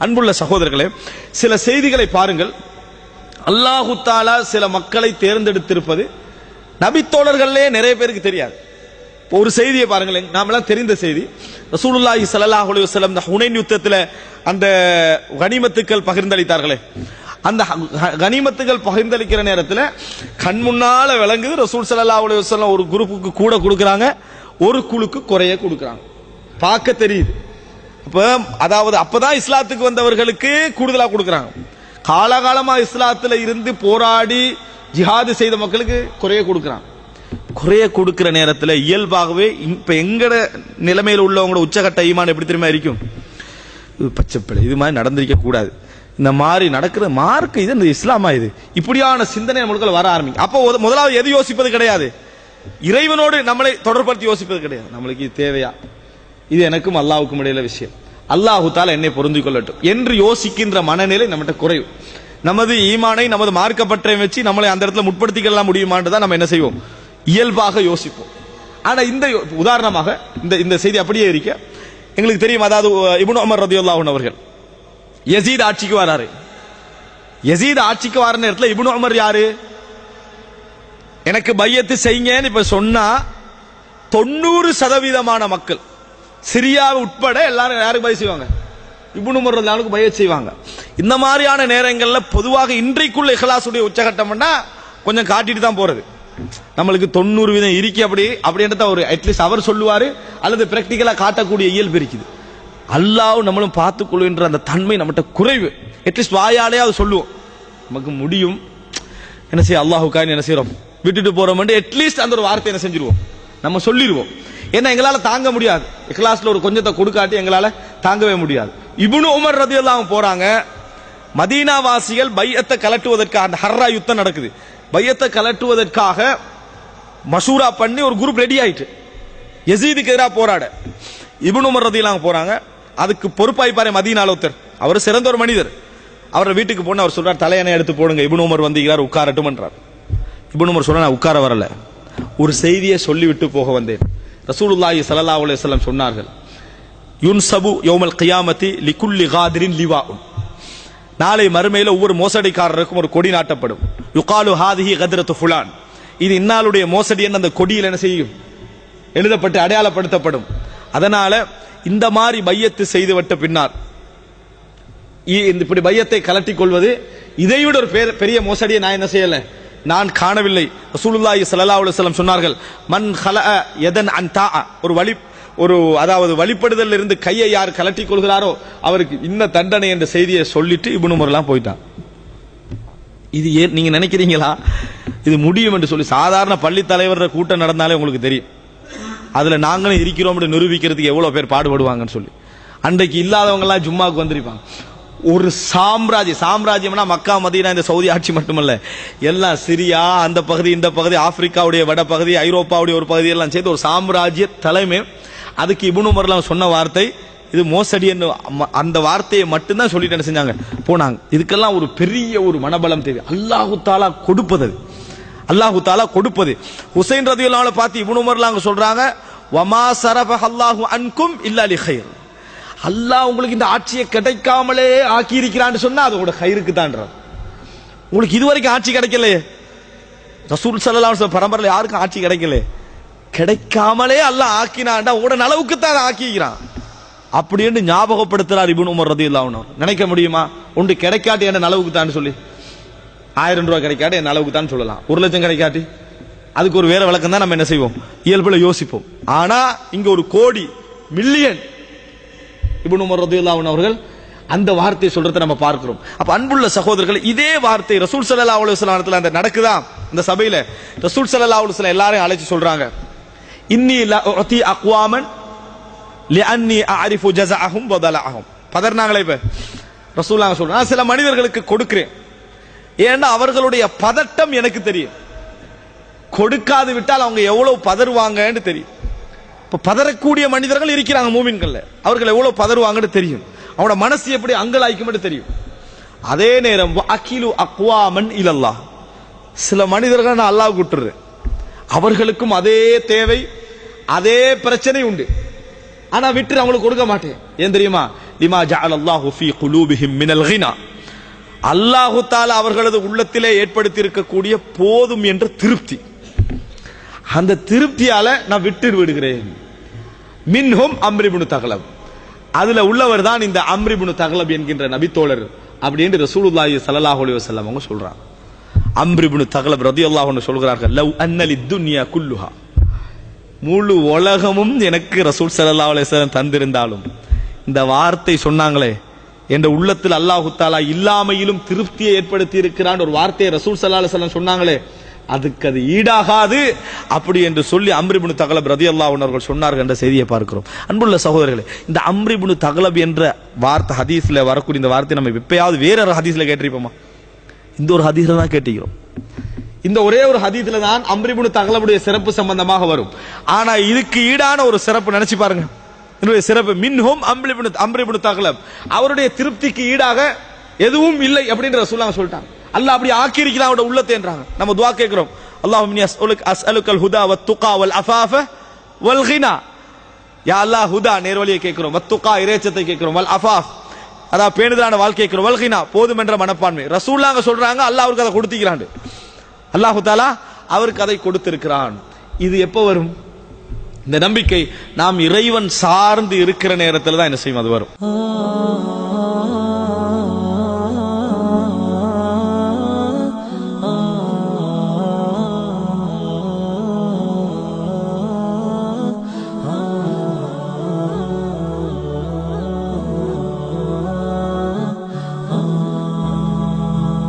அன்புள்ள சகோதரர்களே, சில செய்திகளை பாருங்கள். அல்லாஹு தஆலா சில மக்களை தேர்ந்தெடுத்திருப்பது நபித்தோழர்களே நிறைய பேருக்கு தெரியாது. ஒரு செய்தியை பாருங்கள், நாமெல்லாம் தெரிந்த செய்தி. ரசூலுல்லாஹி ஸல்லல்லாஹு அலைஹி வஸல்லம் இந்த ஹுனைன் யுத்தத்தில் அந்த கனிமத்துக்கள் பகிர்ந்தளித்தார்களே, அந்த கனிமத்துக்கள் பகிர்ந்தளிக்கிற நேரத்தில் கண் முன்னால விளங்குது ரசூல் ஸல்லல்லாஹு அலைஹி வஸல்லம் ஒரு குரூப்புக்கு கூட கொடுக்கறாங்க, ஒரு குழுக்கு குறைய கொடுக்கறாங்க. பார்க்க தெரியுது. அதாவது அப்பதான் இஸ்லாத்துக்கு வந்தவர்களுக்கு கூடுதலா கொடுக்கறாங்க. காலகாலமா இஸ்லாத்துல இருந்து போராடி ஜிஹாது செய்த மக்களுக்கு குறைய கொடுக்கறாங்க. குறைய கொடுக்கிற நேரத்தில் இயல்பாகவே இப்ப எங்கட நிலைமையில் உள்ளவங்களோட உச்சகட்ட ஈமான் எப்படி தெரியுமா இருக்கும்? பச்சைப்பிள்ளை இது மாதிரி நடந்திருக்க கூடாது, இந்த மாதிரி நடக்கிற மார்க் இது இந்த இஸ்லாமா, இது இப்படியான சிந்தனை நம்மளுக்கு வர ஆரம்பிக்கும். அப்போ முதலாவது எது யோசிப்பது கிடையாது, இறைவனோடு நம்மளை தொடர்படுத்தி யோசிப்பது கிடையாது. நம்மளுக்கு இது தேவையா, இது எனக்கும் அல்லாஹ்வுக்கும் இடையில விஷயம், அல்லாஹு தஆலா என்னை பொருந்திக் கொள்ளட்டும் என்று யோசிக்கின்ற மனநிலை நம்மகிட்ட குறையும். நமது ஈமானை நமது மார்க்கப்பற்றை வச்சு நம்மளை அந்த இடத்துல முற்படுத்திக்கலாம் முடியுமான்றதான் நம்ம என்ன செய்வோம், இயல்பாக யோசிப்போம். ஆனா இந்த உதாரணமாக இந்த செய்தி அப்படியே இருக்க எங்களுக்கு தெரியும். அதாவது இப்னு உமர் ரலியல்லாஹு அன்ஹு அவர்கள் யஸீத் ஆட்சிக்கு வராரு. யஸீத் ஆட்சிக்கு வர நேரத்தில் இப்னு உமர் யாரு, எனக்கு பையத்து செய்யுங்கன்னு இப்ப சொன்னா 90% மக்கள் சிரியாவை உட்பட எல்லாரும் யாருக்கு பையத் செய்வாங்க, இப்னு உமர் ரலியல்லாஹு பையத் செய்வாங்க. இந்த மாதிரியான நேரங்களில் பொதுவாக இன்றைக்குள்ள இஹ்லாஸுடைய உச்சகட்டம்னா கொஞ்சம் காட்டிட்டு தான் போறது. நம்மளுக்கு 90% இருக்கு அப்படின்றத ஒரு அட்லீஸ்ட் அவர் சொல்லுவாரு, அல்லது பிராக்டிகலா காட்டக்கூடிய இயல்பு இருக்குது. அல்லாஹ் நம்மளும் பார்த்துக் கொள்கின்ற அந்த தன்மை நம்மகிட்ட குறைவு. அட்லீஸ்ட் வாயாலே அது சொல்லுவோம், நமக்கு முடியும் என்ன செய்ய, அல்லாஹுக்காக என்ன செய்யறோம் விட்டுட்டு போறோம், அட்லீஸ்ட் அந்த ஒரு வார்த்தை என்ன செஞ்சிருவோம், நம்ம சொல்லிடுவோம். ஏன்னா எங்களால தாங்க முடியாது, இக்லாஸ்ல ஒரு கொஞ்சத்தை கொடுக்காட்டி எங்களால தாங்கவே முடியாது. இப்னு உமர் ரலியல்லாஹு போறாங்க, மதீனா வாசிகள் பையத்தை கலட்டுவதற்காக, அந்த ஹர்ரா யுத்தம் நடக்குது, பையத்தை கலட்டுவதற்காக மஷூரா பண்ணி ஒரு குரூப் ரெடி ஆயிட்டு யஸீதுக்கு எதிராக போராட இப்னு உமர் ரலியல்லாஹு போறாங்க. அதுக்கு பொறுப்பாய்ப்பாரு மதீனால ஒருத்தர், அவர் சிறந்த ஒரு மனிதர். அவரை வீட்டுக்கு போன அவர் சொல்றார், தலையணை எடுத்து போடுங்க, இப்னு உமர் வந்திருக்கிறார், உட்காரட்டும் என்றார். இப்னு உமர் சொல்றார், நான் உட்கார வரல, ஒரு செய்தியை சொல்லிவிட்டு போக வந்தேன். ரசூலுல்லாஹி ஸல்லல்லாஹு அலைஹி வஸல்லம் சொன்னார்கள், யுன்சபு யௌமல் கியாமத்தி லிகுல்லி காதிரின் லிவாஉன், நாளை மறுமையில ஒவ்வொரு மோசடிக்காரருக்கும் ஒரு கொடி நாட்டப்படும். யுகாலு ஹாதிஹி கத்ரத்து ஃபுலான், இது இன்னாளுடைய மோசடி என்று அந்த கொடியில் என்ன செய்யும், எழுதப்பட்டு அடையாளப்படுத்தப்படும். அதனால இந்த மாதிரி பையத்து செய்துவிட்ட பின்னால் இப்படி பையத்தை கலட்டிக் கொள்வது, இதைவிட ஒரு பெரிய மோசடியை நான் என்ன செய்யல, நான் காணவில்லை. ரசூலுல்லாஹி ஸல்லல்லாஹு அலைஹி வஸல்லம் சொன்னார்கள், மன் ஹலஅ யதன் அன் தாஅ, அதாவது வழிபடுதல் இருந்து கையை யார் கலட்டிக் கொள்கிறாரோ அவருக்கு இன்ன தண்டனை என்ற செய்தியை சொல்லிட்டு இப்னு உமர்லாம் போயிட்டான். இது நீங்க நினைக்கிறீங்களா இது முடியும் என்று சொல்லி? சாதாரண பள்ளி தலைவர் கூட்டம் நடந்தாலே உங்களுக்கு தெரியும், அதுல நாங்களும் இருக்கிறோம் நிரூபிக்கிறதுக்கு எவ்வளவு பேர் பாடுபடுவாங்கன்னு சொல்லி. அன்றைக்கு இல்லாதவங்க எல்லாம் ஜும்மாவுக்கு வந்திருப்பாங்க. ஒரு சாம்ராஜ்யம்னா மக்கா மதீனா இந்த சவுதி ஆட்சி மட்டுமல்ல, எல்லாம் சிரியா அந்த பகுதி இந்த பகுதி, ஆப்பிரிக்காவுடைய வட பகுதி, ஐரோப்பாவுடைய ஒரு பகுதி எல்லாம் சேர்த்து ஒரு சாம்ராஜ்ய தலைமை. அதுக்கு இப்னு உமர்லாம் சொன்ன வார்த்தை இது மோசடி, அந்த வார்த்தையை மட்டும்தான் சொல்லிட்டு என்ன செஞ்சாங்க, போனாங்க. இதுக்கெல்லாம் ஒரு பெரிய ஒரு மனபலம் தேவை. அல்லாஹு தஆலா கொடுப்பது, அல்லாஹு தஆலா கொடுப்பது. ஹுசைன் ரலியல்லாஹு அன்ஹு பார்த்து இப்னு உமர்லாம் சொல்றாங்க, வமா ஸரஃபஹ அல்லாஹு அன்கும் இல்லா லிகைர், அல்லாஹ் உங்களுக்கு இந்த ஆட்சியை கிடைக்காமலே ஆக்கி இருக்கிறான்னு சொன்னா அது உங்களோட கயிறுக்கு தான்றார். உங்களுக்கு இதுவரைக்கும் ஆட்சி கிடைக்கலையே, ரசூல் ஸல்லல்லாஹு அலைஹி வஸல்லம் பரம்பரையில் யாருக்கும் ஆட்சி கிடைக்கல, கிடைக்காமலே அல்லாஹ் ஆக்கினான்டா உங்களோட நலவுக்கு தான் ஆக்கிக்கிறான் அப்படின்னு ஞாபகப்படுத்துறார் இப்னு உமர் ரலியல்லாஹு அன்ஹு. நினைக்க முடியுமா ஒன்று கிடைக்காட்டி என்ன நலவுக்கு தான் சொல்லி, 1000 ரூபாய் கிடைக்காட்டி என்ன நலவுக்கு தான் சொல்லலாம், 1 லட்சம் கிடைக்காட்டி அதுக்கு ஒரு வேற விளக்கம் தான் நம்ம என்ன செய்வோம், இயல்புல யோசிப்போம். ஆனா இங்க ஒரு கோடி மில்லியன் இப்னு உமர் ரலியல்லாஹு அன்ஹு அவர்கள் அந்த வார்த்தையை சொல்றதை நம்ம பார்க்கிறோம். அப்ப அன்புள்ள சகோதரர்கள், இதே வார்த்தை ரசூல் ஸல்லல்லாஹு அலைஹி வஸல்லம் அந்த நடக்குதா இந்த சபையில, ரசூல் ஸல்லல்லாஹு அலைஹி வஸல்லம் எல்லாரையும் அழைச்சு சொல்றாங்க, இன்னி லா உதி அக்வாமன் லிஅன்னி அஅரிஃபு ஜஸஅஹும் வ தலஅஹும். பதர்னாங்களே இப்ப ரசூலுல்லாஹ் சொல்றாங்க, நான் சில மனிதர்களுக்கு கொடுக்கிறேன், ஏன்னா அவர்களுடைய பதட்டம் எனக்கு தெரியும், கொடுக்காது விட்டால் அவங்க எவ்வளவு பதறுவாங்கன்னு தெரியும். இப்ப பதறக்கூடிய மனிதர்கள் இருக்கிறாங்க மூமின்கள்ல, அவர்கள் எவ்வளவு பதறுவாங்கன்னு தெரியும், அவனோட மனசு எப்படி அங்கலாய்க்கும் தெரியும். அதே நேரம் அகிலு அக்வாமன் இலல்லாஹ், சில மனிதர்கள் நான் அல்லாஹ் விட்டுறேன், அவர்களுக்கும் அதே தேவை அதே பிரச்சனை உண்டு, ஆனா விட்டு அவங்களுக்கு கொடுக்க மாட்டேன். ஏன் தெரியுமா, லிமா ஜஅலல்லாஹு ஃபீ குலூபிஹிம் மினல் கினா. அல்லாஹு தஆலா அவர்களது உள்ளத்திலே ஏற்படுத்தி இருக்கக்கூடிய போதும் என்ற திருப்தி, அந்த திருப்தியால நான் விட்டு விடுகிறேன். மின்ஹும் அம்ர் இப்னு தக்லப், அதுல உள்ளவர் தான் இந்த அம்ர் இப்னு தக்லப் என்கின்ற நபித்தோழர் அப்படின்னு ரசூலுல்லாஹி ஸல்லல்லாஹு அலைஹி வஸல்லம் அவங்க சொல்றாங்க. அம்ர் இப்னு தக்லப் ரலியல்லாஹு அன்ஹு சொல்கிறார்கள், லவ் அன்ன லித்துன்யா குல்லுஹா, முழு உலகமும் எனக்கு ரசூல் ஸல்லல்லாஹு அலைஹி வஸல்லம் தந்திருந்தாலும், இந்த வார்த்தை சொன்னாங்களே, என்ற உள்ளத்தில் அல்லாஹு தஆலா இல்லாமையிலும் திருப்தியை ஏற்படுத்தி இருக்கிறான் ஒரு வார்த்தையை ரசூல் ஸல்லல்லாஹு அலைஹி வஸல்லம் சொன்னாங்களே, அதுக்கு அது ஈடாகாது அப்படி என்று சொல்லி அம்ர் இப்னு தக்லப் ரலியல்லாஹு அன்ஹு அவர்கள் சொன்னார்கள் என்ற செய்தியை பார்க்கிறோம். அன்புள்ள சகோதரர்களே, இந்த அம்ர் இப்னு தக்லப் என்ற வார்த்தை ஹதீஸ்ல வரக்கூடிய இந்த வார்த்தை நம்ம எப்பயாவது வேற ஒரு ஹதீஸ்ல கேட்டிருப்போமா? இந்த ஒரு ஹதீஸ்ல தான் கேட்டிருக்கிறோம். இந்த ஒரே ஒரு ஹதீஸ்ல தான் அம்ர் இப்னு தக்லபுடைய சிறப்பு சம்பந்தமாக வரும். ஆனா இதுக்கு ஈடான ஒரு சிறப்பு நினைச்சு பாருங்க. என்னுடைய சிறப்பு மின்ஹும் அம்ர் இப்னு தக்லப், அவருடைய திருப்திக்கு ஈடாக எதுவும் இல்லை அப்படின்னு ரசூலுல்லாஹ் சொல்லிட்டாங்க. அல்லாஹ் அப்படி ஆக்கி இருக்கிறான் அவருடைய உள்ளத்தை என்றாங்க. நம்ம துஆ கேட்கிறோம், அல்லாஹும்ம அஸ்அலுக்கல் ஹுதா வத்துகா வல் அஃபாஃப வல் கினா. யா அல்லாஹ் ஹுதா நேர்வழியை கேட்கிறோம், வத்துகா இறைச்சத்தை கேட்கிறோம், வல் அஃபாஃப் அதாவது பேணுதலான வாழ்க்கை கேட்கிறோம், வல் கினா போதும் என்ற மனப்பான்மை. ரசூலுல்லாஹ் சொல்றாங்க அல்லாஹ் அவருக்கு அதை கொடுத்திருக்கிறான், அல்லாஹு தஆலா அவருக்கு அதை கொடுத்திருக்கிறான். இது எப்போ வரும்? இந்த நம்பிக்கை நாம் இறைவன் சார்ந்து இருக்கிற நேரத்தில் தான் என்ன செய்யும், அது வரும்.